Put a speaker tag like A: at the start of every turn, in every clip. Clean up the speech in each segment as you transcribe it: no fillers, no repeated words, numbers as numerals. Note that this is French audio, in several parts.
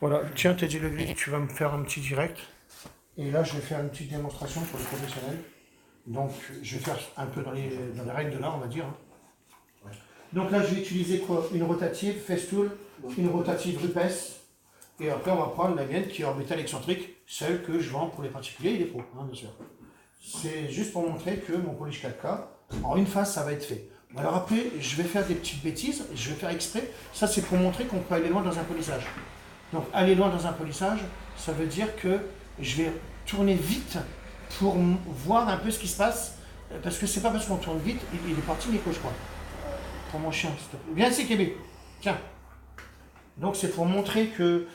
A: Voilà, tiens Teddy Legris, tu vas me faire un petit direct. Et là, je vais faire une petite démonstration pour les professionnels. Donc, je vais faire un peu dans les règles de l'art, on va dire. Donc là, je vais utiliser quoi? Une rotative Festool, une rotative Rupes. Et après, on va prendre la mienne qui est en métal excentrique, celle que je vends pour les particuliers et les pros, hein, bien sûr. C'est juste pour montrer que mon polish 4K, en une phase, ça va être fait. Alors après, je vais faire des petites bêtises, je vais faire exprès. Ça, c'est pour montrer qu'on peut aller loin dans un polissage. Donc, aller loin dans un polissage, ça veut dire que je vais tourner vite pour voir un peu ce qui se passe. Parce que c'est pas parce qu'on tourne vite, il est parti, Nico, je crois. Pour mon chien, s'il te plaît. Viens ici, Kébé. Tiens. Donc c'est pour montrer que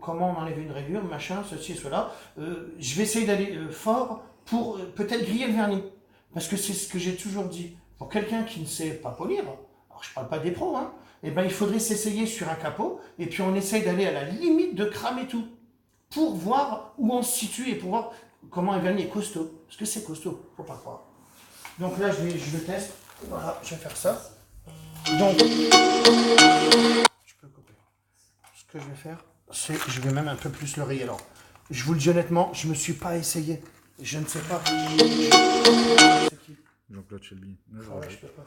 A: comment on enlève une rayure, machin, ceci et cela. Je vais essayer d'aller fort pour peut-être griller le vernis. Parce que c'est ce que j'ai toujours dit. Pour quelqu'un qui ne sait pas polir, alors je ne parle pas des pros, hein, eh ben, il faudrait s'essayer sur un capot et puis on essaye d'aller à la limite de cramer tout. Pour voir où on se situe et pour voir comment un vernis est costaud. Parce que c'est costaud, faut pas croire. Donc là je le teste. Voilà, je vais faire ça. Donc, je peux couper. Ce que je vais faire, c'est je vais même un peu plus le rayer. Alors, je vous le dis honnêtement, je ne me suis pas essayé. Je ne sais pas. C'est qui?
B: Jean-Claude Shelby.
A: Ah ouais, je peux pas.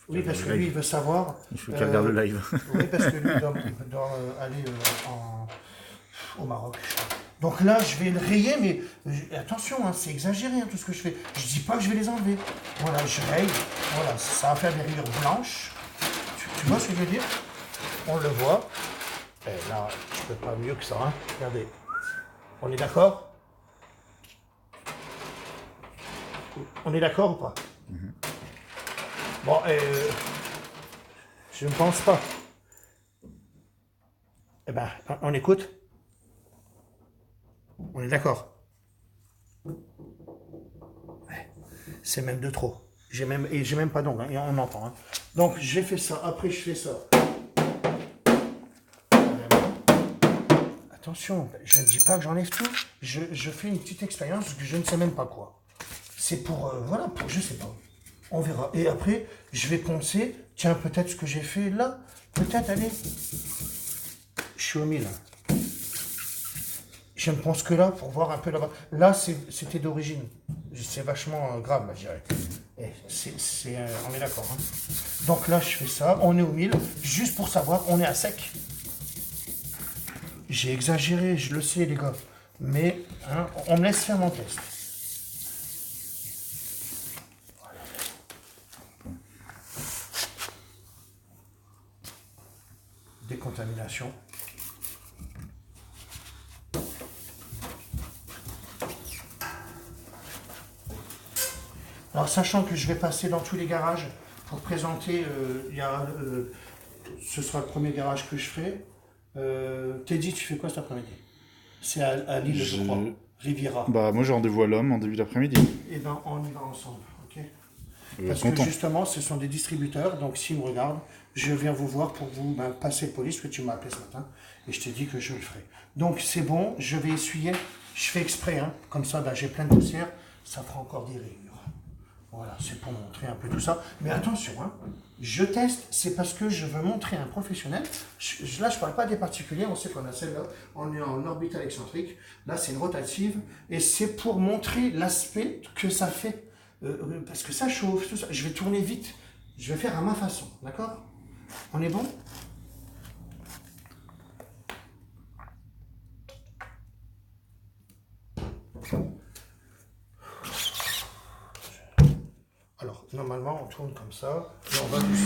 A: Oui, parce que lui, il veut savoir.
B: Il faut qu'il regarde le live.
A: Oui, parce que lui, il doit aller au Maroc. Donc là, je vais le rayer, mais attention, hein, c'est exagéré hein, tout ce que je fais. Je dis pas que je vais les enlever. Voilà, je raye. Voilà, ça va faire des rayures blanches. Tu vois ce que je veux dire? On le voit. Et là, je peux pas mieux que ça. Hein. Regardez. On est d'accord? On est d'accord ou pas? Bon, je ne pense pas. Eh ben, on écoute. On est d'accord. Ouais. C'est même de trop. J'ai même pas d'ongles, hein, et on entend. Hein. Donc j'ai fait ça. Après je fais ça. Attention, je ne dis pas que j'enlève tout. Je fais une petite expérience que je ne sais même pas quoi. C'est pour voilà, pour je sais pas. On verra. Et après, je vais poncer. Tiens, peut-être ce que j'ai fait là. Peut-être, allez. Je suis au milieu. Je ne pense que là pour voir un peu là-bas. Là, c'était d'origine. C'est vachement grave, là, je dirais. Et on est d'accord. Hein. Donc là, je fais ça. On est au milieu. Juste pour savoir, on est à sec. J'ai exagéré, je le sais, les gars. Mais hein, on me laisse faire mon test. Décontamination. Alors, sachant que je vais passer dans tous les garages pour présenter, ce sera le premier garage que je ferai. Teddy, tu fais quoi cet après-midi? C'est à Lille, je crois. Riviera.
B: Bah, moi j'ai rendez-vous à l'homme en début d'après-midi.
A: Eh ben, on y va ensemble, ok? Parce
B: Content.
A: que justement, ce sont des distributeurs, donc s'ils me regardent, je viens vous voir pour vous passer le police, que tu m'as appelé ce matin, et je t'ai dit que je le ferai. Donc c'est bon, je vais essuyer, je fais exprès, hein, comme ça j'ai plein de poussière, ça fera encore des rayures. Voilà, c'est pour montrer un peu tout ça. Mais attention, hein, je teste, c'est parce que je veux montrer à un professionnel. Là, je ne parle pas des particuliers, on sait qu'on a celle-là, on est en orbital excentrique. Là, c'est une rotative, et c'est pour montrer l'aspect que ça fait. Parce que ça chauffe, tout ça. Je vais tourner vite. Je vais faire à ma façon, d'accord? On est bon? Alors, normalement, on tourne comme ça, et on va dessus.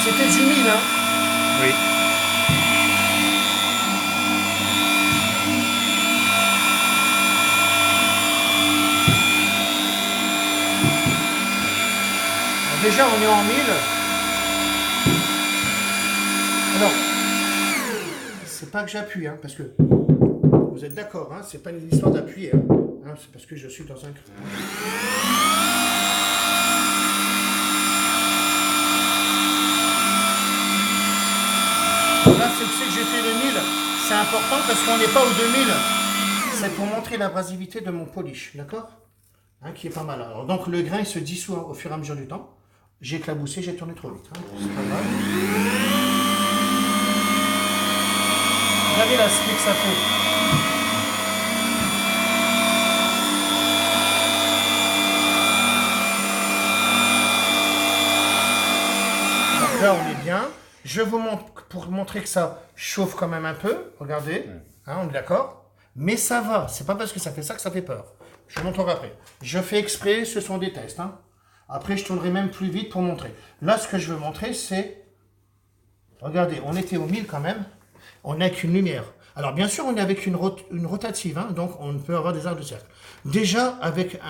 A: C'était du 1000, hein?
B: Oui.
A: Déjà, on est en 1000. Alors, c'est pas que j'appuie, hein, parce que vous êtes d'accord, hein, c'est pas une histoire d'appuyer, hein, c'est parce que je suis dans un creux. sais que j'ai fait le 1000, c'est important parce qu'on n'est pas au 2000. C'est pour montrer l'abrasivité de mon polish, d'accord, hein, qui est pas mal. Alors, donc le grain il se dissout au fur et à mesure du temps. J'ai éclaboussé, j'ai tourné trop vite. Hein, c'est pas grave. Regardez l'aspect que ça fait. Donc là, on est bien. Je vous montre, pour montrer que ça chauffe quand même un peu. Regardez, hein, on est d'accord. Mais ça va. C'est pas parce que ça fait ça que ça fait peur. Je vous montrerai après. Je fais exprès, ce sont des tests. Hein. Après, je tournerai même plus vite pour montrer. Là, ce que je veux montrer, c'est... Regardez, on était au 1000 quand même. On n'a qu'une lumière. Alors, bien sûr, on est avec une rotative. Hein, donc, on peut avoir des arcs de cercle. Déjà, avec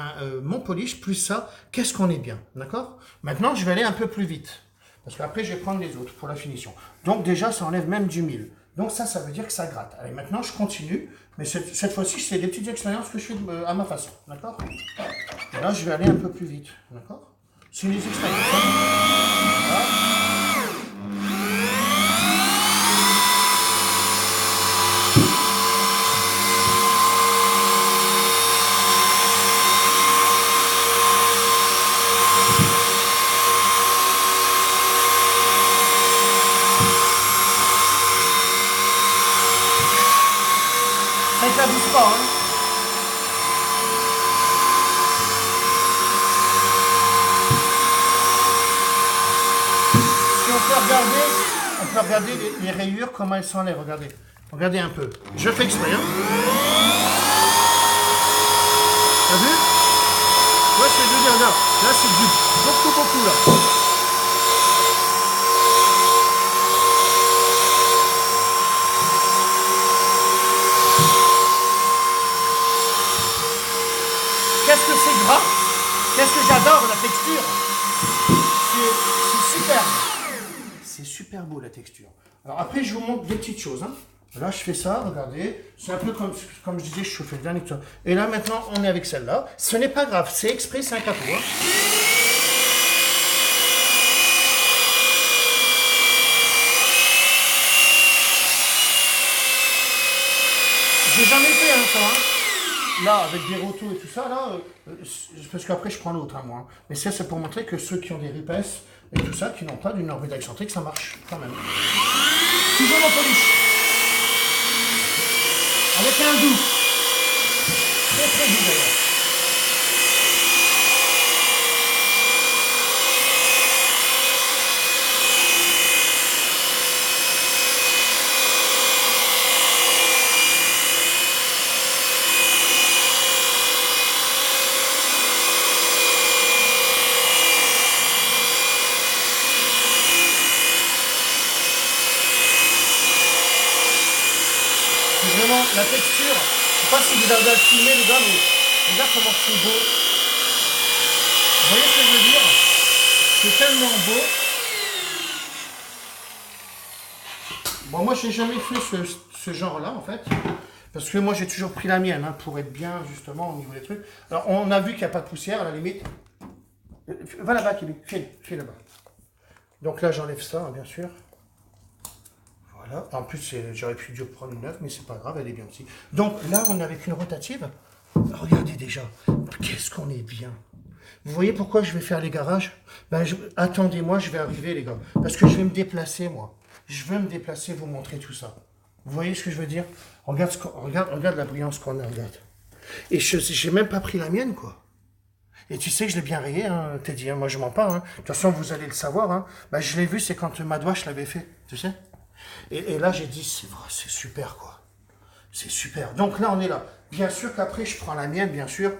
A: mon polish, plus ça, qu'est-ce qu'on est bien. D'accord? Maintenant, je vais aller un peu plus vite. Parce qu'après, je vais prendre les autres pour la finition. Donc, déjà, ça enlève même du 1000. Donc, ça veut dire que ça gratte. Allez, maintenant, je continue. Mais cette fois-ci, c'est des petites expériences que je fais à ma façon. D'accord? Et là, je vais aller un peu plus vite. D'accord? C'est une expérience. Voilà. Ça éclabousse pas, hein. Si on peut regarder les rayures, comment elles s'enlèvent, regardez. Regardez un peu. Je fais exprès, hein. T'as vu? Ouais, c'est je veux dire, là c'est du beaucoup, là. Qu'est-ce que c'est gras? Qu'est-ce que j'adore, la texture? C'est superbe. C'est super beau, la texture. Alors après, je vous montre des petites choses. Hein. Là, je fais ça, regardez. C'est un peu comme je disais, je fais le dernier. Et là, maintenant, on est avec celle-là. Ce n'est pas grave, c'est exprès, c'est un capot. Hein. J'ai jamais fait hein, ça. Hein. Là, avec des rotos et tout ça, là, parce qu'après je prends l'autre, hein, moi. Mais ça, c'est pour montrer que ceux qui ont des ripes et tout ça, qui n'ont pas d'une orbite excentrique, ça marche quand même. Toujours mon polish. Avec un doux. Très doux d'ailleurs. Vraiment, la texture, je sais pas si vous avez à le filmer les gars, mais regarde comment c'est beau. Vous voyez ce que je veux dire? C'est tellement beau. Bon, moi j'ai jamais fait ce genre-là en fait. Parce que moi j'ai toujours pris la mienne hein, pour être bien justement au niveau des trucs. Alors on a vu qu'il n'y a pas de poussière à la limite. Va là-bas, Kibi, file là-bas. Donc là j'enlève ça, hein, bien sûr. Voilà. En plus, j'aurais pu dû prendre une neuve, mais c'est pas grave, elle est bien aussi. Donc là, on est avec une rotative. Regardez déjà, qu'est-ce qu'on est bien. Vous voyez pourquoi je vais faire les garages? Ben, attendez-moi, je vais arriver, les gars. Parce que je vais me déplacer, moi. Je veux me déplacer, vous montrer tout ça. Vous voyez ce que je veux dire? Regarde la brillance qu'on a, regarde. Et je n'ai même pas pris la mienne, quoi. Et tu sais que je l'ai bien rayé, hein, Teddy, hein, moi je mens pas. Hein. De toute façon, vous allez le savoir. Hein. Ben, je l'ai vu, c'est quand Madoua, je l'avais fait, tu sais. Et là, j'ai dit, c'est vrai, c'est super, quoi. C'est super. Donc là, on est là. Bien sûr qu'après, je prends la mienne, bien sûr.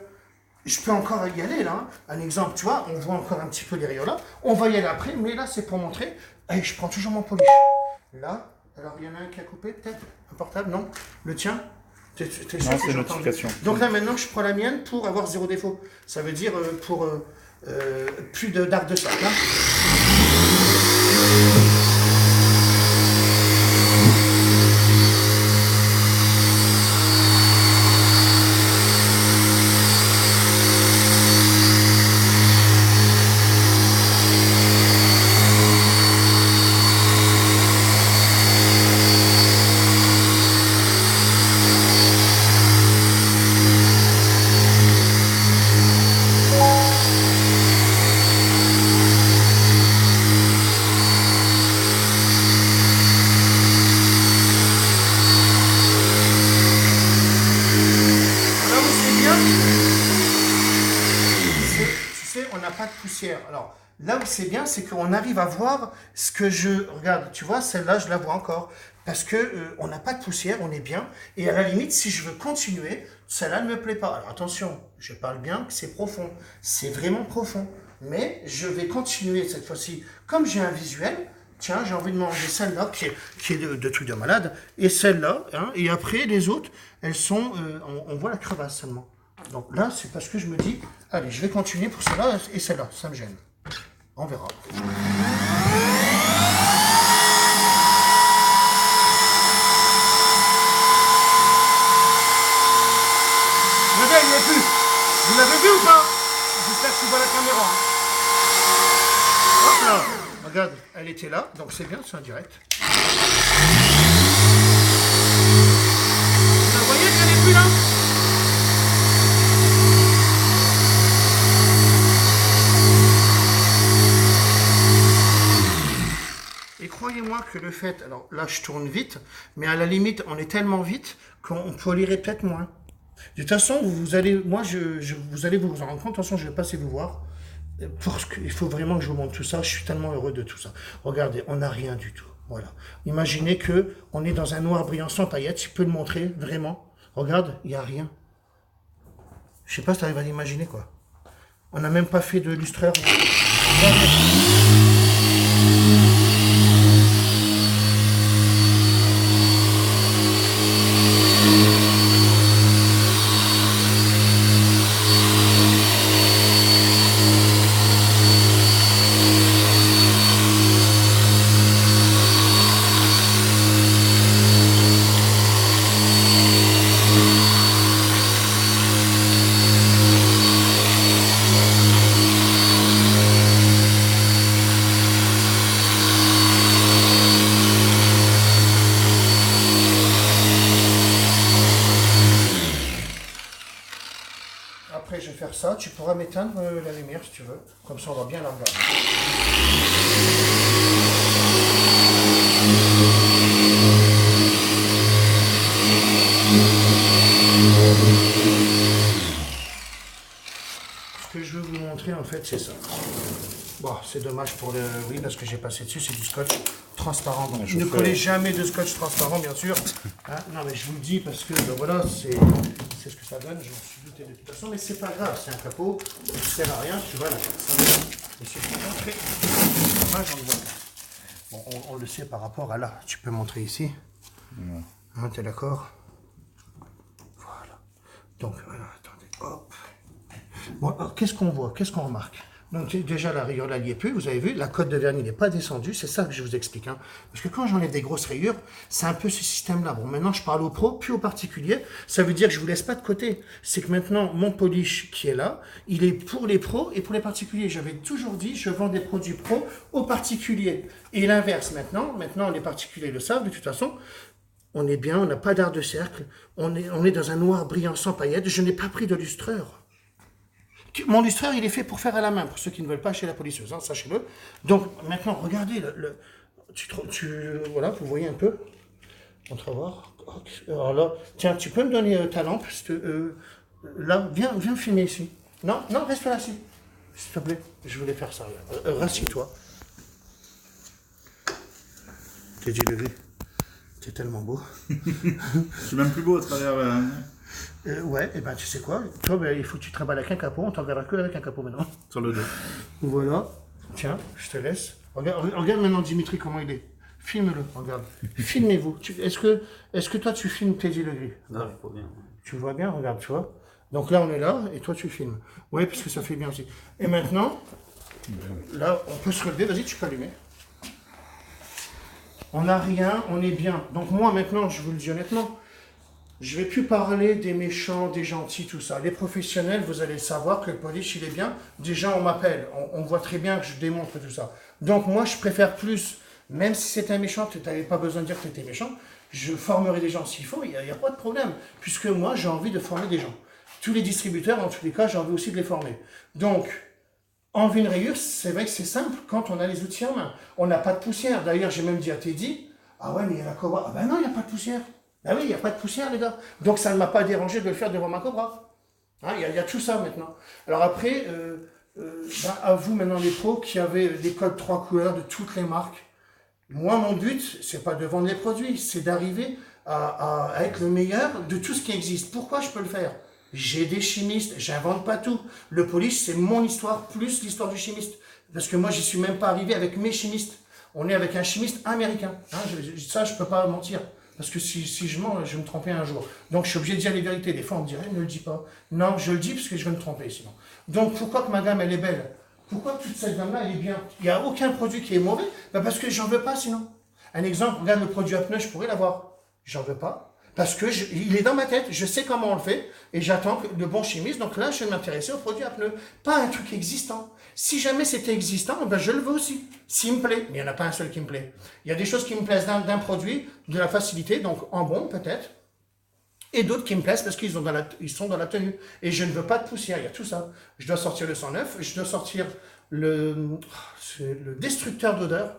A: Je peux encore y aller, là. Hein. Un exemple, tu vois, on voit encore un petit peu les rayons là. On va y aller après, mais là, c'est pour montrer. Et je prends toujours mon polish. Là, alors, il y en a un qui a coupé, peut-être? Un portable, non? Le tien? T'es sûr
B: non,
A: que
B: c'est une notification.
A: Donc là, maintenant, je prends la mienne pour avoir 0 défaut. Ça veut dire pour plus d'arc de cercle. Hein. de poussière. Alors, là où c'est bien, c'est qu'on arrive à voir ce que je... Regarde, tu vois, celle-là, je la vois encore. Parce que on n'a pas de poussière, on est bien. Et à la limite, si je veux continuer, celle-là ne me plaît pas. Alors attention, je parle bien que c'est profond. C'est vraiment profond. Mais je vais continuer cette fois-ci. Comme j'ai un visuel, tiens, j'ai envie de manger celle-là, qui est de trucs de malade. Et celle-là, hein, et après, les autres, elles sont... on voit la crevasse seulement. Donc là, c'est parce que je me dis, allez, je vais continuer pour celle-là et celle-là. Ça me gêne. On verra. Regardez, il n'y est plus. Vous l'avez vu ou pas? J'espère que tu vois la caméra. Hop là. Regarde, elle était là, donc c'est bien, c'est en direct. Vous la voyez qu'elle n'est plus là? Et croyez-moi que le fait, alors là je tourne vite, mais à la limite on est tellement vite qu'on peut lire peut-être moins. De toute façon, vous allez, moi vous allez vous en rendre compte, de toute façon je vais passer vous voir. Il faut vraiment que je vous montre tout ça, je suis tellement heureux de tout ça. Regardez, on n'a rien du tout, voilà. Imaginez que on est dans un noir brillant sans paillettes, tu peux le montrer, vraiment. Regarde, il n'y a rien. Je sais pas si tu arrives à l'imaginer quoi. On n'a même pas fait de lustreur. Après, je vais faire ça. Tu pourras m'éteindre la lumière si tu veux. Comme ça, on va bien la regarder. Ce que je veux vous montrer, en fait, c'est ça. Bon, c'est dommage pour le... Oui, parce que j'ai passé dessus, c'est du scotch transparent. Donc, ne collez jamais de scotch transparent, bien sûr. Hein, non, mais je vous le dis parce que, ben voilà, c'est ce que ça donne. J'en suis douté de toute façon, mais c'est pas grave. C'est un capot, ça ne sert à rien, tu vois, la ça. Mais c'est pour montrer. Dommage, on le voit pas. Bon, on le sait par rapport à là. Tu peux montrer ici.
B: Ouais.
A: Hein, t'es d'accord? Voilà. Donc, voilà, attendez, hop. Bon, alors, qu'est-ce qu'on voit? Qu'est-ce qu'on remarque? Donc déjà la rayure là n'y est plus, vous avez vu, la cote de vernis n'est pas descendue, c'est ça que je vous explique. Hein. Parce que quand j'enlève des grosses rayures, c'est un peu ce système-là. Bon, maintenant je parle aux pros, puis aux particuliers, ça veut dire que je ne vous laisse pas de côté. C'est que maintenant, mon polish qui est là, il est pour les pros et pour les particuliers. J'avais toujours dit, je vends des produits pros aux particuliers. Et l'inverse maintenant les particuliers le savent de toute façon, on est bien, on n'a pas d'art de cercle, on est dans un noir brillant sans paillettes, je n'ai pas pris de lustreur. Mon lustreur, il est fait pour faire à la main, pour ceux qui ne veulent pas chez la polisseuse, hein, sachez-le. Donc, maintenant, regardez, voilà, vous voyez un peu. On va voir. Alors là, tiens, tu peux me donner ta lampe là, viens filmer ici. Non, reste là, s'il te plaît. Je voulais faire ça. Rassis-toi. T'es dit levé. T'es tellement beau.
B: Je suis même plus beau à travers...
A: Ouais, et ben tu sais quoi, toi il faut que tu travailles avec un capot, on t'en verra que avec un capot maintenant.
B: Sur le dos.
A: Voilà, tiens, je te laisse. Regarde maintenant Dimitri comment il est. Filme-le, regarde. Filmez-vous. Est-ce que toi tu filmes Teddy Le Gris?
C: Non, il faut bien.
A: Tu le vois bien, regarde, tu vois. Donc là on est là et toi tu filmes. Oui, parce que ça fait bien aussi. Et maintenant, là on peut se relever, vas-y tu peux allumer. On n'a rien, on est bien. Donc moi maintenant, je vous le dis honnêtement, je ne vais plus parler des méchants, des gentils, tout ça. Les professionnels, vous allez savoir que le polish, il est bien. Déjà, on m'appelle. On voit très bien que je démontre tout ça. Donc, moi, je préfère plus, même si c'est un méchant, tu n'avais pas besoin de dire que tu étais méchant, je formerai des gens s'il faut, il n'y a pas de problème. Puisque moi, j'ai envie de former des gens. Tous les distributeurs, en tous les cas, j'ai envie aussi de les former. Donc, enlever une rayure, c'est vrai que c'est simple quand on a les outils en main. On n'a pas de poussière. D'ailleurs, j'ai même dit à Teddy, ah ouais, mais il y a la cobra. Ah ben non, il n'y a pas de poussière. Ah oui, il n'y a pas de poussière, les gars. Donc, ça ne m'a pas dérangé de le faire devant ma cobra. Hein, il y a tout ça maintenant. Alors après, à vous maintenant les pros qui avez des codes 3 couleurs de toutes les marques. Moi, mon but, c'est pas de vendre les produits, c'est d'arriver à être le meilleur de tout ce qui existe. Pourquoi je peux le faire? J'ai des chimistes, j'invente pas tout. Le polish, c'est mon histoire plus l'histoire du chimiste. Parce que moi, j'y suis même pas arrivé avec mes chimistes. On est avec un chimiste américain. Hein, ça, je peux pas mentir. Parce que si je mens, je vais me tromper un jour. Donc, je suis obligé de dire les vérités. Des fois, on me dirait, ne le dis pas. Non, je le dis parce que je vais me tromper sinon. Donc, pourquoi que ma gamme, elle est belle? Pourquoi toute cette gamme-là, elle est bien? Il n'y a aucun produit qui est mauvais. Ben parce que j'en veux pas sinon. Un exemple, regarde le produit à pneus, je pourrais l'avoir. J'en veux pas. Parce que il est dans ma tête, je sais comment on le fait, et j'attends le bon chimiste. Donc là, je vais m'intéresser au produit à pneus. Pas un truc existant. Si jamais c'était existant, ben je le veux aussi. S'il me plaît. Mais il n'y en a pas un seul qui me plaît. Il y a des choses qui me plaisent d'un produit, de la facilité, donc en bon peut-être. Et d'autres qui me plaisent parce qu'ils sont dans la tenue. Et je ne veux pas de poussière, il y a tout ça. Je dois sortir le 109, je dois sortir le destructeur d'odeur.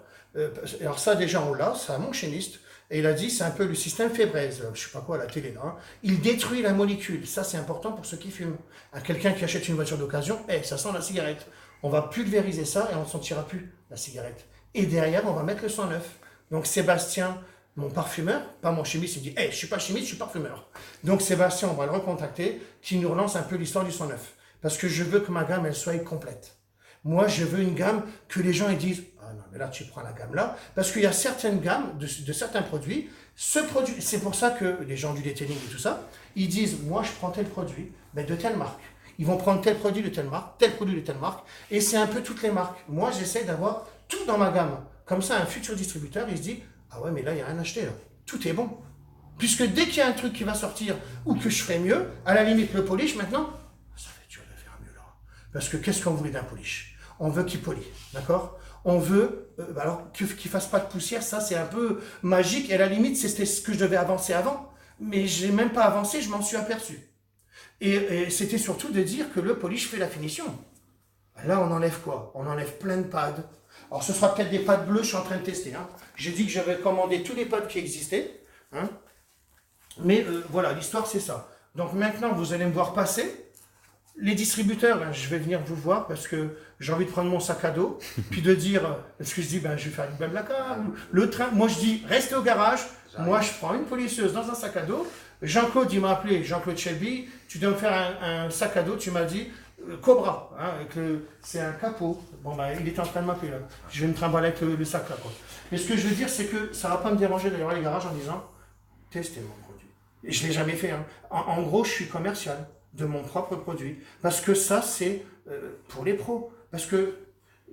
A: Alors ça déjà on l'a, c'est à mon chimiste. Et il a dit c'est un peu le système Fébreze, je sais pas quoi à la télé là. Hein. Il détruit la molécule, ça c'est important pour ceux qui fument. À quelqu'un qui achète une voiture d'occasion, ça sent la cigarette. On va pulvériser ça et on ne sentira plus la cigarette. Et derrière on va mettre le 109. Donc Sébastien, mon parfumeur, pas mon chimiste, il dit je suis pas chimiste, je suis parfumeur. Donc Sébastien, on va le recontacter, qui nous relance un peu l'histoire du 109. Parce que je veux que ma gamme, elle soit complète. Moi, je veux une gamme que les gens ils disent ah non, mais là, tu prends la gamme là. Parce qu'il y a certaines gammes de certains produits. Ce produit, c'est pour ça que les gens du detailing et tout ça, ils disent moi, je prends tel produit, mais de telle marque. Ils vont prendre tel produit de telle marque, tel produit de telle marque. Et c'est un peu toutes les marques. Moi, j'essaie d'avoir tout dans ma gamme. Comme ça, un futur distributeur, il se dit ah ouais, mais là, il n'y a rien à acheter. Là. Tout est bon. Puisque dès qu'il y a un truc qui va sortir ou que je ferai mieux, à la limite, le polish, maintenant, ça fait dur de faire mieux là. Parce que qu'est-ce qu'on voulait d'un polish? On veut qu'il polie, d'accord? On veut, alors qu'il ne fasse pas de poussière, ça c'est un peu magique. Et à la limite, c'était ce que je devais avancer avant. Mais je n'ai même pas avancé, je m'en suis aperçu. Et c'était surtout de dire que le polish fait la finition. Là, on enlève quoi? On enlève plein de pads. Alors, ce sera peut-être des pads bleus, je suis en train de tester. Hein. J'ai dit que j'avais commandé tous les pads qui existaient. Hein. Mais voilà, l'histoire, c'est ça. Donc maintenant, vous allez me voir passer. Les distributeurs, je vais venir vous voir parce que j'ai envie de prendre mon sac à dos, puis de dire, est-ce que je dis, je vais faire une blablacar, le train. Moi, je dis, restez au garage. Moi, je prends une polisseuse dans un sac à dos. Jean-Claude, il m'a appelé, Jean-Claude Shelby, tu dois me faire un sac à dos, tu m'as dit, Cobra, hein, c'est un capot. Bon, il est en train de m'appeler là. Je vais me trimballer avec le sac là. Quoi. Mais ce que je veux dire, c'est que ça ne va pas me déranger d'aller dans les garages en disant, testez mon produit. Et je ne l'ai jamais fait. Hein. En gros, je suis commercial de mon propre produit. Parce que ça, c'est pour les pros. Parce que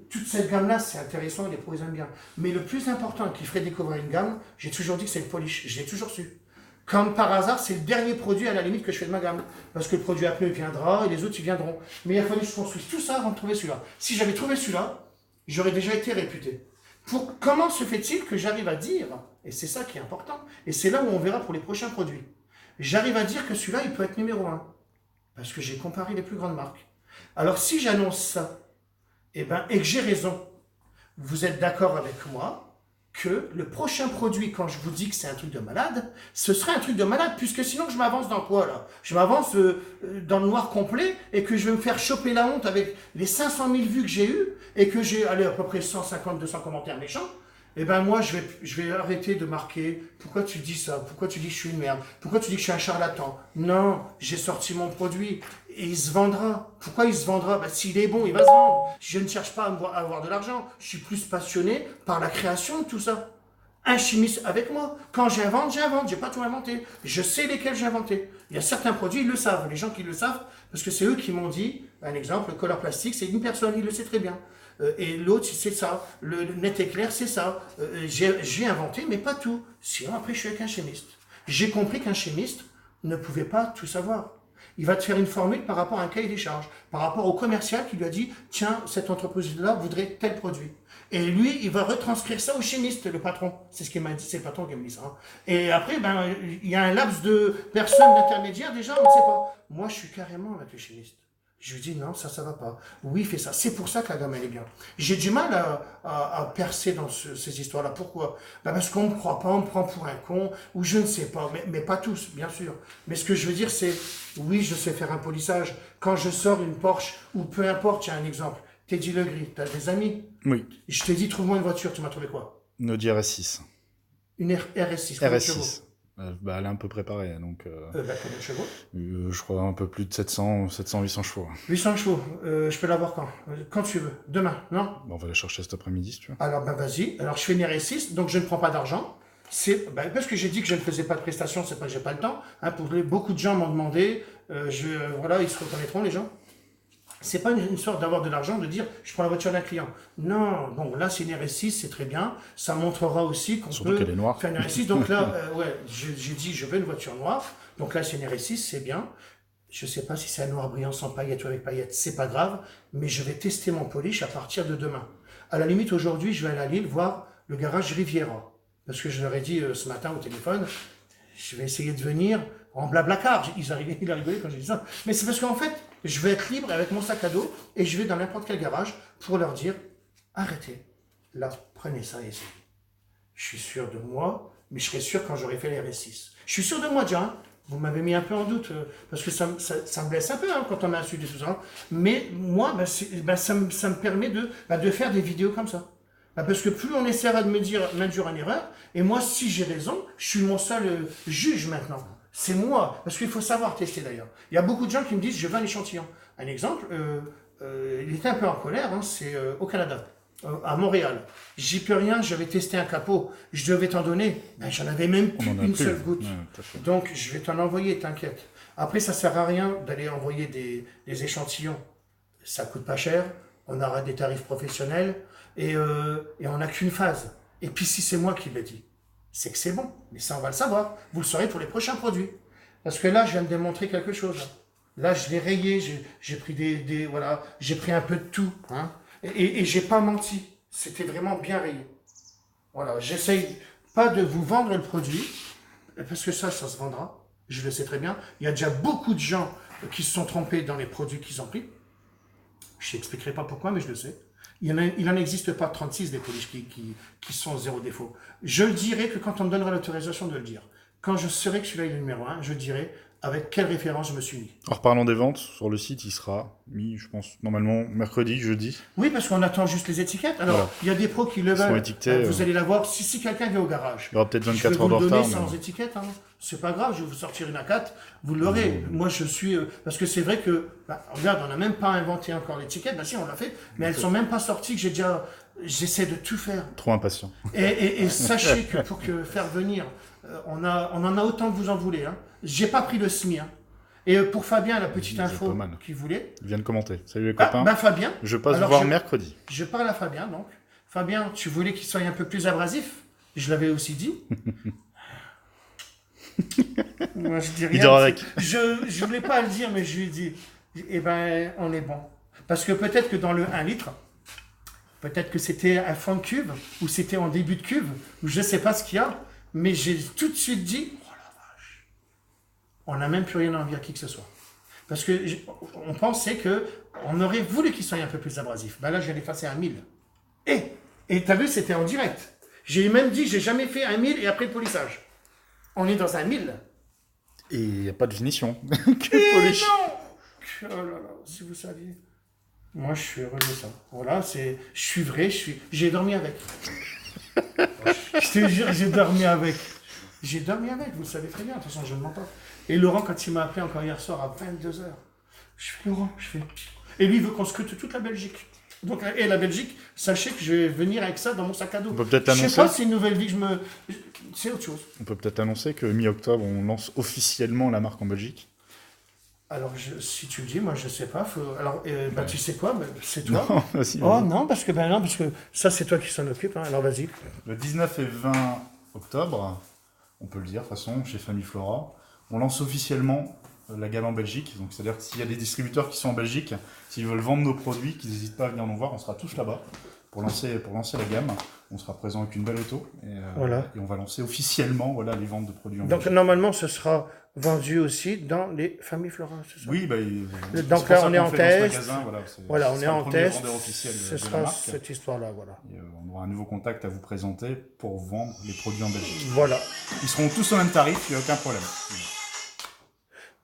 A: toute cette gamme-là, c'est intéressant, les pros, ils aiment bien. Mais le plus important qui ferait découvrir une gamme, j'ai toujours dit que c'est le polish. Je l'ai toujours su. Comme par hasard, c'est le dernier produit à la limite que je fais de ma gamme. Parce que le produit à pneus viendra et les autres, ils viendront. Mais il a fallu que je construise tout ça avant de trouver celui-là. Si j'avais trouvé celui-là, j'aurais déjà été réputé. Comment se fait-il que j'arrive à dire, et c'est ça qui est important, et c'est là où on verra pour les prochains produits, j'arrive à dire que celui-là, il peut être numéro 1. Parce que j'ai comparé les plus grandes marques. Alors si j'annonce ça, et que j'ai raison, vous êtes d'accord avec moi que le prochain produit, quand je vous dis que c'est un truc de malade, ce serait un truc de malade, puisque sinon je m'avance dans quoi là? Je m'avance dans le noir complet et que je vais me faire choper la honte avec les 500 000 vues que j'ai eues et que j'ai à peu près 150-200 commentaires méchants. Moi, je vais arrêter de marquer. Pourquoi tu dis ça? Pourquoi tu dis que je suis une merde? Pourquoi tu dis que je suis un charlatan? Non, j'ai sorti mon produit et il se vendra. Pourquoi il se vendra? S'il est bon, il va se vendre. Je ne cherche pas à avoir de l'argent. Je suis plus passionné par la création de tout ça. Un chimiste avec moi. Quand j'invente, j'invente. J'ai pas tout inventé. Je sais lesquels j'ai inventé. Il y a certains produits, ils le savent. Les gens qui le savent, parce que c'est eux qui m'ont dit, un exemple, le Color Plastique, c'est une personne, il le sait très bien. Et l'autre, c'est ça. Le Net Éclair, c'est ça. J'ai inventé, mais pas tout. Sinon, après, je suis avec un chimiste. J'ai compris qu'un chimiste ne pouvait pas tout savoir. Il va te faire une formule par rapport à un cahier des charges, par rapport au commercial qui lui a dit « Tiens, cette entreprise-là voudrait tel produit ». Et lui, il va retranscrire ça au chimiste, le patron. C'est ce qu'il m'a dit, c'est le patron qui m'a dit ça. Hein. Et après, il y a un laps de personnes d'intermédiaire, déjà, on ne sait pas. Moi, je suis carrément avec le chimiste. Je lui dis non, ça va pas. Oui, fais ça. C'est pour ça que la gamme, elle est bien. J'ai du mal à percer dans ces histoires-là. Pourquoi? Parce qu'on me croit pas, on me prend pour un con, ou je ne sais pas. Mais pas tous, bien sûr. Mais ce que je veux dire, c'est, oui, je sais faire un polissage. Quand je sors une Porsche, ou peu importe, tiens un exemple. Teddy Legris, t'as des amis?
B: Oui.
A: Je t'ai dit, trouve-moi une voiture, tu m'as trouvé quoi?
B: Une Audi RS6.
A: Une RS6. Combien de chevaux?
B: RS6. Elle est un peu préparée, donc...
A: Combien de chevaux?
B: je crois un peu plus de 800 chevaux.
A: 800 chevaux. Je peux l'avoir quand? Quand tu veux. Demain, non?
B: On va la chercher cet après-midi, si tu veux.
A: Alors, vas-y. Alors, je fais une RS6, donc je ne prends pas d'argent. C'est parce que j'ai dit que je ne faisais pas de prestations, c'est pas que j'ai pas le temps. Beaucoup de gens m'ont demandé. Voilà, ils se reconnaîtront, les gens. C'est pas une sorte d'avoir de l'argent, de dire je prends la voiture d'un client. Non, bon, là c'est une RS6, c'est très bien. Ça montrera aussi qu'on
B: Surtout
A: peut
B: qu'elle est noire.
A: faire une RS6. Donc là, j'ai dit je veux une voiture noire. Donc là c'est une RS6, c'est bien. Je sais pas si c'est un noir brillant sans paillettes ou avec paillettes, c'est pas grave. Mais je vais tester mon polish à partir de demain. À la limite, aujourd'hui, je vais aller à Lille voir le garage Riviera. Parce que je leur ai dit ce matin au téléphone, je vais essayer de venir en blablacar. Il a rigolé quand j'ai dit ça. Mais c'est parce qu'en fait, je vais être libre avec mon sac à dos et je vais dans n'importe quel garage pour leur dire arrêtez, là, prenez ça et essayez. Je suis sûr de moi, mais je serai sûr quand j'aurai fait les RS6. Je suis sûr de moi déjà. Hein. Vous m'avez mis un peu en doute parce que ça me blesse un peu hein, quand on m'insulte et tout ça. Mais moi, ça me permet de faire des vidéos comme ça. Parce que plus on essaiera de m'induire en erreur, et moi, si j'ai raison, je suis mon seul juge maintenant. C'est moi, parce qu'il faut savoir tester d'ailleurs. Il y a beaucoup de gens qui me disent, je veux un échantillon. Un exemple, il était un peu en colère, hein, c'est au Canada, à Montréal. J'y peux rien, j'avais testé un capot, je devais t'en donner, j'en avais même plus une seule goutte. Ouais, donc je vais t'en envoyer, t'inquiète. Après, ça sert à rien d'aller envoyer des échantillons. Ça coûte pas cher, on aura des tarifs professionnels, et on n'a qu'une phase. Et puis si c'est moi qui l'ai dit, c'est que c'est bon. Mais ça, on va le savoir. Vous le saurez pour les prochains produits. Parce que là, je viens de démontrer quelque chose. Là, je l'ai rayé, j'ai pris voilà, j'ai pris un peu de tout. Hein, et j'ai pas menti. C'était vraiment bien rayé. Voilà, j'essaye pas de vous vendre le produit, parce que ça se vendra. Je le sais très bien. Il y a déjà beaucoup de gens qui se sont trompés dans les produits qu'ils ont pris. Je n'expliquerai pas pourquoi, mais je le sais. Il n'en existe pas 36 des polish qui sont zéro défaut. Je le dirai que quand on me donnera l'autorisation de le dire. Quand je saurai que celui-là est le numéro 1, je dirai avec quelle référence je me suis mis.
B: En reparlant des ventes, sur le site, il sera mis, je pense, normalement mercredi, jeudi.
A: Oui, parce qu'on attend juste les étiquettes. Alors, voilà. Il y a des pros qui le veulent. Vous allez la voir si quelqu'un vient au garage.
B: Il y aura peut-être 24 heures
A: de retard. Je vais vous le donner sans étiquette. Hein. C'est pas grave, je vais vous sortir une A4. Vous l'aurez. Moi, je suis... parce que c'est vrai que... regarde, on n'a même pas inventé encore l'étiquette. Si, on l'a fait. Mais elles sont même pas sorties que j'essaie de tout faire.
B: Trop impatient.
A: Et sachez que pour faire venir... on en a autant que vous en voulez. Hein. J'ai pas pris le SMI. Hein. Et pour Fabien, la petite info qu'il voulait.
B: Il vient de commenter. Salut les copains.
A: Fabien.
B: Je passe vous voir mercredi.
A: Je parle à Fabien, donc. Fabien, tu voulais qu'il soit un peu plus abrasif? Je l'avais aussi dit. Moi, je dis rien.
B: Il dort avec.
A: Je voulais pas le dire, mais je lui ai dit. Eh ben, on est bon. Parce que peut-être que dans le 1 litre, peut-être que c'était un fond de cuve, ou c'était en début de cuve, ou je sais pas ce qu'il y a, mais j'ai tout de suite dit. On n'a même plus rien à envier à qui que ce soit. Parce que on pensait qu'on aurait voulu qu'il soit un peu plus abrasif. Là, je vais l'effacer à 1000. Et t'as vu, c'était en direct. J'ai même dit, j'ai jamais fait un 1000 et après le polissage. On est dans un 1000.
B: Et il n'y a pas de finition.
A: Que polish. Non. Oh là là, si vous saviez. Moi, je suis heureux de ça. Voilà, je suis vrai, j'ai dormi avec. Je te jure, j'ai dormi avec. J'ai dormi avec, vous le savez très bien. De toute façon, je ne mens pas. Et Laurent, quand il m'a appelé encore hier soir à 22h, je fais Laurent, Et lui, il veut qu'on scrute toute la Belgique. Donc, et la Belgique, sachez que je vais venir avec ça dans mon sac à dos.
B: On peut peut-être annoncer.
A: Je sais pas si c'est une nouvelle vie que c'est autre chose.
B: On peut peut-être annoncer que mi-octobre, on lance officiellement la marque en Belgique.
A: Alors, si tu le dis, moi, je sais pas. Alors, tu sais quoi, c'est toi.
B: Non, vas-y,
A: non, parce que ça, c'est toi qui s'en occupe. Hein. Alors, vas-y.
B: Le 19 et 20 octobre, on peut le dire, de toute façon, chez Famille Flora, on lance officiellement la gamme en Belgique. Donc, c'est-à-dire que s'il y a des distributeurs qui sont en Belgique, s'ils veulent vendre nos produits, qu'ils n'hésitent pas à venir nous voir, on sera tous là-bas pour lancer la gamme. On sera présent avec une belle auto et on va lancer officiellement les ventes de produits en Belgique.
A: Donc, normalement, ce sera vendu aussi dans les familles Flora, c'est ça?
B: Oui, bah,
A: Donc
B: c'est
A: là,
B: pour ça
A: on est
B: qu'on
A: en
B: fait dans ce
A: test.
B: magasin, voilà,
A: Voilà,
B: ce
A: on est
B: sera le
A: en
B: premier
A: test.
B: vendeur officiel
A: Ce
B: de la
A: sera
B: marque.
A: cette histoire-là, voilà.
B: Et, on aura un nouveau contact à vous présenter pour vendre les produits en Belgique.
A: Voilà.
B: Ils seront tous au même tarif, il n'y a aucun problème.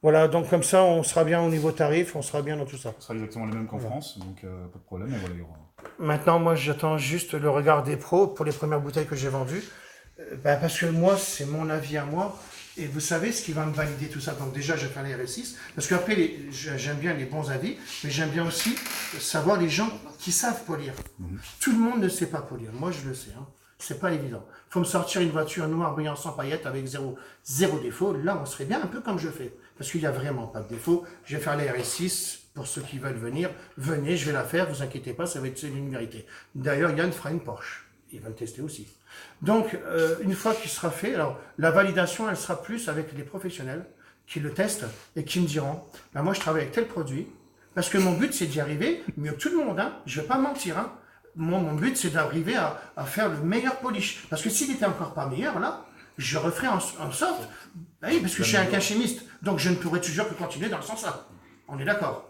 A: Voilà, donc comme ça, on sera bien au niveau tarif, on sera bien dans tout ça.
B: Ce sera exactement les mêmes qu'en France, donc pas de problème. Et voilà, il y aura...
A: Maintenant, moi, j'attends juste le regard des pros pour les premières bouteilles que j'ai vendues. Parce que moi, c'est mon avis à moi. Et vous savez ce qui va me valider tout ça. Donc déjà, je vais faire les RS6. Parce qu'après, j'aime bien les bons avis, mais j'aime bien aussi savoir les gens qui savent polir. Tout le monde ne sait pas polir. Moi, je le sais. Hein. C'est pas évident. Il faut me sortir une voiture noire brillant sans paillettes avec zéro défaut. Là, on serait bien un peu comme je fais. Parce qu'il n'y a vraiment pas de défaut. Je vais faire les RS6. Pour ceux qui veulent venir, venez, je vais la faire. Vous inquiétez pas, ça va être une vérité. D'ailleurs, Yann fera une Porsche. Il va le tester aussi. Donc, une fois qu'il sera fait, alors la validation, elle sera plus avec les professionnels qui le testent et qui me diront, ben moi je travaille avec tel produit, parce que mon but c'est d'y arriver mieux que tout le monde, hein. Je ne vais pas mentir. Hein. Mon but c'est d'arriver à faire le meilleur polish. Parce que s'il n'était encore pas meilleur, là, je referais en sorte, ben oui, parce que je suis un chimiste, donc je ne pourrais toujours que continuer dans le sens-là. On est d'accord.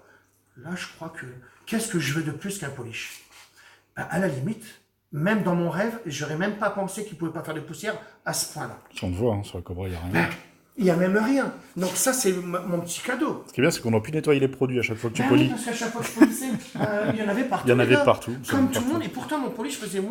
A: Là, je crois que, qu'est-ce que je veux de plus qu'un polish? Ben, à la limite, même dans mon rêve, j'aurais même pas pensé qu'il pouvait pas faire de poussière à ce point-là.
B: On le voit, hein, sur la Cobra, il n'y a rien.
A: Il n'y a même rien. Donc ça, c'est mon petit cadeau.
B: Ce qui est bien, c'est qu'on doit plus nettoyer les produits à chaque fois que tu
A: Oui,
B: polis.
A: parce qu'à chaque fois que je polissais, il y en avait partout.
B: Il y en avait
A: là,
B: partout.
A: Comme tout le monde. Et pourtant, mon polish faisait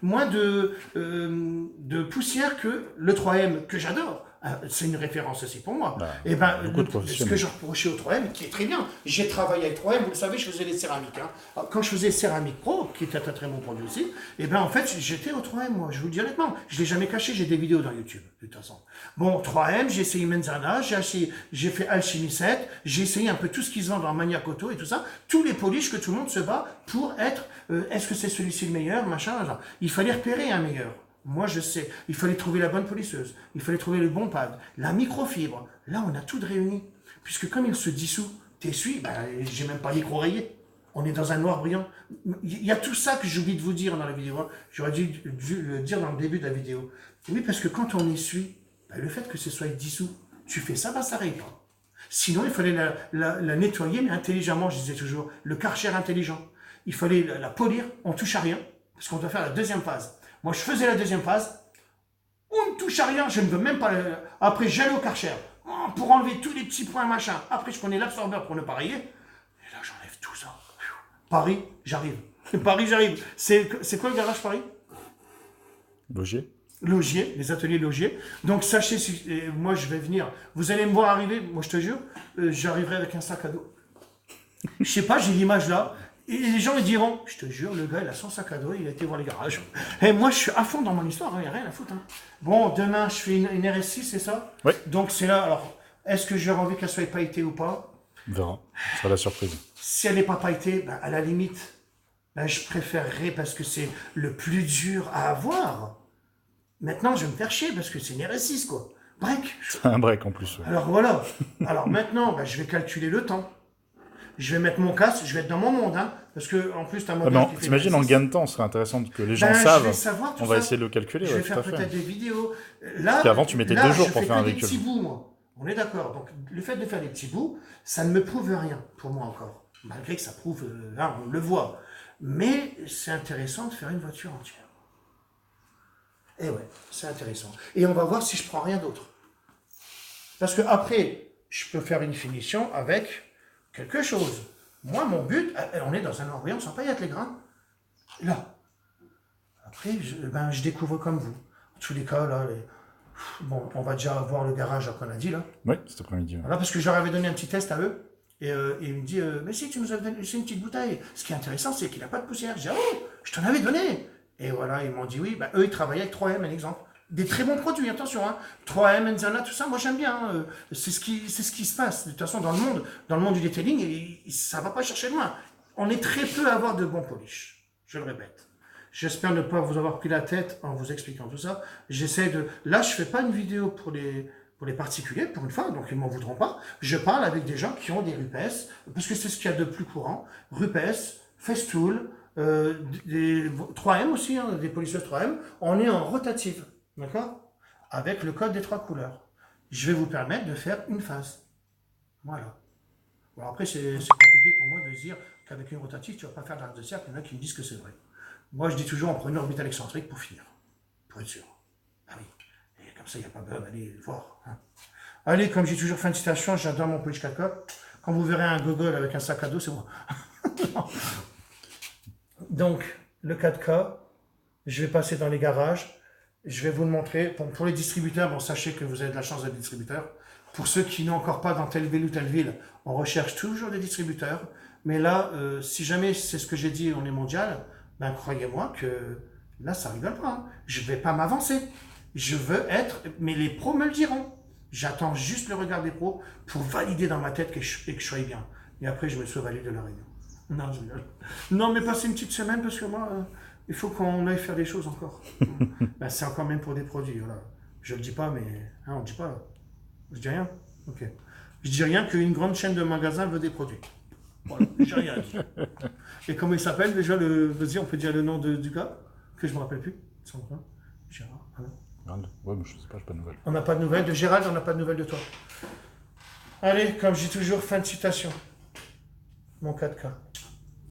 A: moins de poussière que le 3M, que j'adore. C'est une référence aussi pour moi.
B: Bah,
A: et ben,
B: ce
A: que je reprochais au 3M, qui est très bien. J'ai travaillé avec 3M, vous le savez, je faisais les céramiques. Hein. Alors, quand je faisais Céramique Pro, qui était un très bon produit aussi, et ben en fait, j'étais au 3M, moi, je vous le dis honnêtement. Je ne l'ai jamais caché, j'ai des vidéos dans YouTube, de toute façon. Bon, 3M, j'ai essayé Menzana, j'ai fait Alchemy 7, j'ai essayé un peu tout ce qui se vend dans Maniac Auto et tout ça. Tous les polish que tout le monde se bat pour être, est-ce que c'est celui-ci le meilleur, machin. Il fallait repérer un meilleur. Moi, je sais. Il fallait trouver la bonne polisseuse. Il fallait trouver le bon pad. La microfibre. Là, on a tout de réuni. Puisque comme il se dissout, t'essuies, j'ai même pas micro-rayé. On est dans un noir brillant. Il y a tout ça que j'oublie de vous dire dans la vidéo. Hein. J'aurais dû le dire dans le début de la vidéo. Oui, parce que quand on essuie, le fait que ce soit dissous, tu fais ça, ça raye pas. Sinon, il fallait la nettoyer, mais intelligemment, je disais toujours. Le Karcher intelligent. Il fallait la polir, on touche à rien. Parce qu'on doit faire la deuxième phase. Moi, je faisais la deuxième phase. On ne touche à rien, je ne veux même pas... Après, j'allais au Karcher pour enlever tous les petits points, machin. Après, je prenais l'absorbeur pour ne pas rayer. Et là, j'enlève tout ça. Paris, j'arrive. Paris, j'arrive. C'est quoi le garage Paris?
B: Logier.
A: Logier, les ateliers Logier. Donc, sachez, moi, je vais venir. Vous allez me voir arriver, moi, je te jure, j'arriverai avec un sac à dos. Je sais pas, j'ai l'image là. Et les gens me diront, je te jure, le gars, il a son sac à dos, il a été voir les garages. Et moi, je suis à fond dans mon histoire, il n'y a rien à foutre. Hein. Bon, demain, je fais une RS6, c'est ça?
B: Oui.
A: Donc, c'est là. Alors, est-ce que j'aurais envie qu'elle soit pailletée ou pas?
B: On verra. Ce sera la surprise.
A: Si elle n'est pas pailletée, à la limite, je préférerais parce que c'est le plus dur à avoir. Maintenant, je vais me faire chier parce que c'est une RS6, quoi. Break.
B: C'est un break en plus. Ouais.
A: Alors, voilà. Alors, maintenant, je vais calculer le temps. Je vais mettre mon casque, je vais être dans mon monde, hein, parce que en plus, tu as mon
B: non, t'imagines en gain de temps, ce serait intéressant que les gens savent. On va essayer de le calculer.
A: Je vais faire peut-être des vidéos. Là,
B: parce qu'avant, tu mettais 2 jours pour faire un véhicule.
A: Je fais des petits bouts, moi. On est d'accord. Donc, le fait de faire des petits bouts, ça ne me prouve rien pour moi encore. Malgré que ça prouve, là, on le voit. Mais c'est intéressant de faire une voiture entière. Et ouais, c'est intéressant. Et on va voir si je prends rien d'autre. Parce que après, je peux faire une finition avec quelque chose. Moi, mon but, on est dans un embryon sans paillettes, les grains. Là. Après, je découvre comme vous. En tous les cas, là, bon, on va déjà voir le garage qu'on a dit, là.
B: Oui, cet après-midi. Ouais.
A: Voilà, parce que je leur avais donné un petit test à eux. Et il me dit, mais si, tu nous as donné une petite bouteille. Ce qui est intéressant, c'est qu'il n'a pas de poussière. Je dis, oh, je t'en avais donné. Et voilà, ils m'ont dit oui. Eux, ils travaillaient avec 3M, un exemple. Des très bons produits, attention, hein. 3M, Menzana, tout ça, moi j'aime bien. Hein. C'est ce qui se passe. De toute façon, dans le monde du detailing, ça va pas chercher loin. On est très peu à avoir de bons polish. Je le répète. J'espère ne pas vous avoir pris la tête en vous expliquant tout ça. J'essaie de... Là, je fais pas une vidéo pour les particuliers, pour une fois, donc ils m'en voudront pas. Je parle avec des gens qui ont des Rupes, parce que c'est ce qu'il y a de plus courant. Rupes, Festool, des 3M aussi, hein, des polisseuses 3M. On est en rotative. D'accord? Avec le code des 3 couleurs. je vais vous permettre de faire une phase. Voilà. Alors après, c'est compliqué pour moi de dire qu'avec une rotative, tu ne vas pas faire d'arc de cercle. Il y en a qui me disent que c'est vrai. Moi, je dis toujours, on prend une orbitale excentrique pour finir. Pour être sûr. Ah oui. Et comme ça, il n'y a pas besoin d'aller voir. Hein. Allez, comme j'ai toujours fait une citation, j'adore mon polish 4K. Quand vous verrez un gogol avec un sac à dos, c'est moi. Donc, le 4K, je vais passer dans les garages. Je vais vous le montrer. Pour les distributeurs, bon, sachez que vous avez de la chance d'être distributeur. Pour ceux qui n'ont encore pas dans telle ville ou telle ville, on recherche toujours des distributeurs. Mais là, si jamais c'est ce que j'ai dit, on est mondial, ben croyez-moi que là, ça rigole pas. Hein. Je ne vais pas m'avancer. Je veux être, mais les pros me le diront. J'attends juste le regard des pros pour valider dans ma tête que je sois bien. Et après, je me suis validé de la réunion. Non, je rigole. Non, mais passez une petite semaine parce que moi, il faut qu'on aille faire des choses encore. Ben, c'est encore même pour des produits. Voilà. Je ne le dis pas, mais hein, on ne dit pas. Je dis rien. Ok. Je dis rien qu'une grande chaîne de magasins veut des produits. Voilà, j'ai rien dit. Et comment il s'appelle déjà le. Vas-y, on peut dire le nom du gars que je ne me rappelle plus. Gérard. Voilà.
B: Ouais, mais je sais pas, j'ai pas de nouvelles.
A: On n'a pas de nouvelles de Gérald, on n'a pas de nouvelles de toi. Allez, comme je dis toujours, fin de citation. Mon 4K.